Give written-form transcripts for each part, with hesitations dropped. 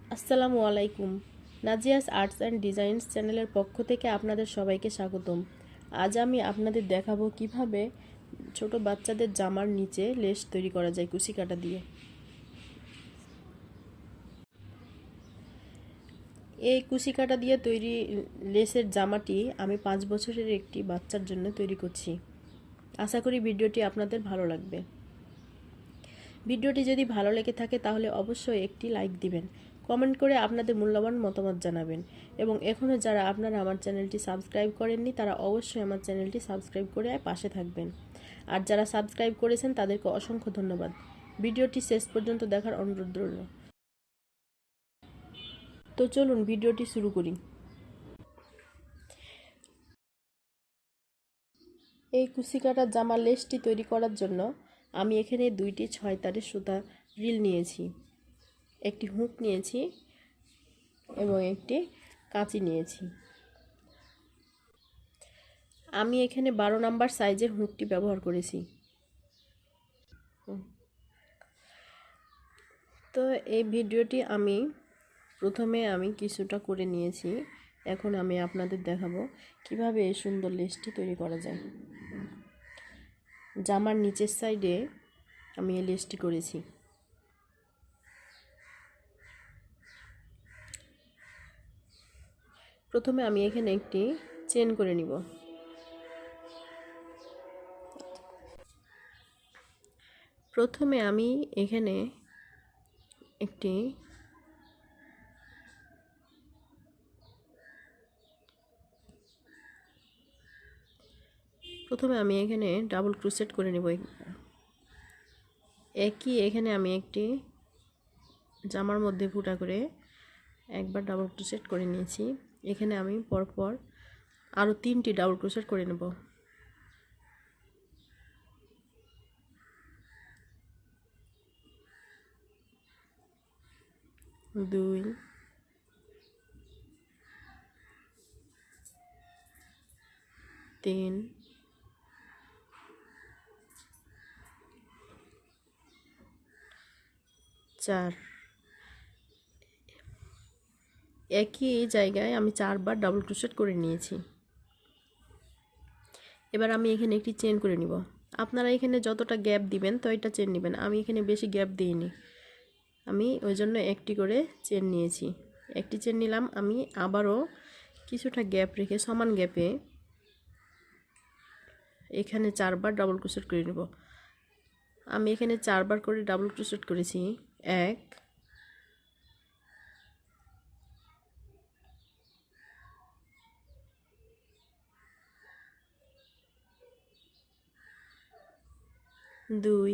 আসসালামু আলাইকুম। নাজিয়াস arts and designs চ্যানেলের পক্ষ থেকে আপনাদের সবাইকে স্বাগতম। আজ আমি আপনাদের দেখাবো কিভাবে ছোট বাচ্চাদের জামার নিচে লেস তৈরি করা যায় কুশি কাঁটা দিয়ে। এই কুশি কাঁটা দিয়ে তৈরি লেসের জামাটি আমি 5 বছরের একটি বাচ্চার জন্য তৈরি করছি। আশা করি ভিডিওটি আপনাদের ভালো লাগবে। ভিডিওটি যদি ভালো লেগে থাকে তাহলে অবশ্যই একটি লাইক দিবেন, কমেন্ট করে আপনাদের মূল্যবান মতামত জানাবেন এবং এখনও যারা আপনারা আমার চ্যানেলটি সাবস্ক্রাইব করেননি তারা অবশ্যই আমার চ্যানেলটি সাবস্ক্রাইব করে পাশে থাকবেন। আর যারা সাবস্ক্রাইব করেছেন তাদেরকে অসংখ্য ধন্যবাদ। ভিডিওটি শেষ পর্যন্ত দেখার অনুরোধ রইল। তো চলুন ভিডিওটি শুরু করি। এই কুশি কাটার জামার লেসটি তৈরি করার জন্য আমি এখানে 2টি 6 তারের সুতা রিল নিয়েছি, একটি হুক নিয়েছি এবং একটি কাঁচি নিয়েছি। আমি এখানে 12 নাম্বার সাইজের হুকটি ব্যবহার করেছি। তো এই ভিডিওটি প্রথমে আমি কিছুটা করে নিয়েছি। এখন আমি আপনাদের দেখাবো কিভাবে এই সুন্দর লেসটি তৈরি করা যায়। জামার নিচের সাইডে আমি এই লেসটি করেছি। প্রথমে আমি এখানে একটি চেন করে নিব। প্রথমে আমি এখানে একটি ডাবল ক্রোশেট করে নেব। এখানে আমি একটি জামার মধ্যে ফুটা করে একবার ডাবল ক্রোশেট করে নিয়েছি। এখানে আমি পরপর আরও 3টি ডাবল ক্রোশেট করে নেব। 2 3 4। একই জায়গায় আমি 4বার ডাবল ক্রোশেট করে নিয়েছি। এবার আমি এখানে একটি চেন করে নিব। আপনারা এখানে যতটা গ্যাপ দিবেন ততটা চেন নেবেন। আমি এখানে বেশি গ্যাপ দিইনি, আমি ওই জন্য একটি করে চেন নিয়েছি। একটি চেন নিলাম। আমি আবারও কিছুটা গ্যাপ রেখে সমান গ্যাপে এখানে 4বার ডাবল ক্রোশেট করে নেব। আমি এখানে 4বার করে ডাবল ক্রোশেট করেছি। 1 2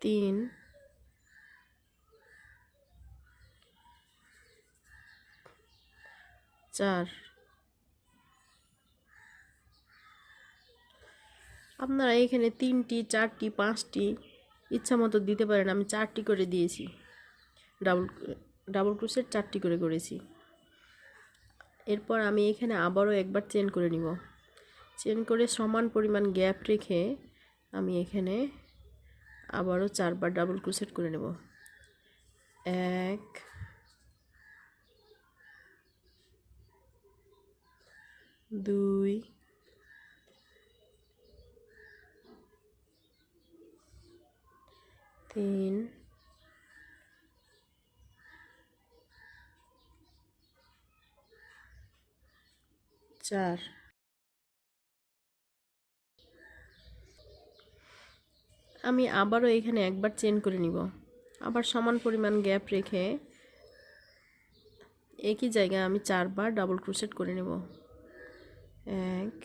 3 4। আপনারা এখানে 3টি 4টি 5টি ইচ্ছা মতো দিতে পারেন। আমি 4টি করে দিয়েছি। ডাবল ক্রোশেট 4টি করে করেছি। এরপর আমি এখানে আবারও একবার চেন করে নিব। চেন করে সমান পরিমাণ গ্যাপ রেখে আমি এখানে আবারও 4বার ডাবল ক্রোশেট করে নেব। 1 2 3 4। আমি আবারও এখানে একবার চেন করে নিব। আবার সমান পরিমাণ গ্যাপ রেখে একই জায়গায় আমি 4বার ডাবল ক্রোশেট করে নেব। 1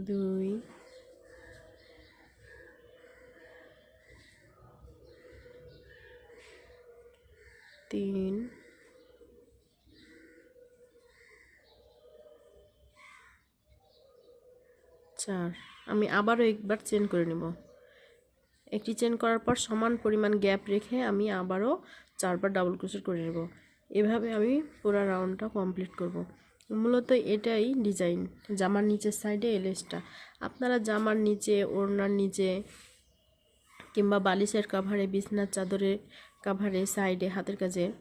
2 3 4। আমি আবারও একবার চেন করে নেব। একটি চেন করার পর সমান পরিমাণ গ্যাপ রেখে আমি আবারও 4বার ডাবল ক্রোশেট করে নেব। এভাবে আমি পুরো রাউন্ডটা কমপ্লিট করব। মূলত এটাই ডিজাইন, জামার নিচের সাইডে এই লেসটা। আপনারা জামার নিচে, ওড়নার নিচে কিংবা বালিশের কাভারে, বিছনার চাদরের কাভারে, সাইডে, হাতের কাছে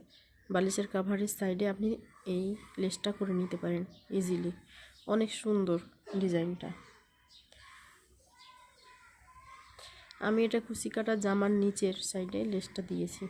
বালিশের কাভারের সাইডে আপনি এই লেসটা করে নিতে পারেন ইজিলি। অনেক সুন্দর ডিজাইনটা। আমি এটা কুচি কাটা জামার নিচের সাইডে লেসটা দিয়েছি।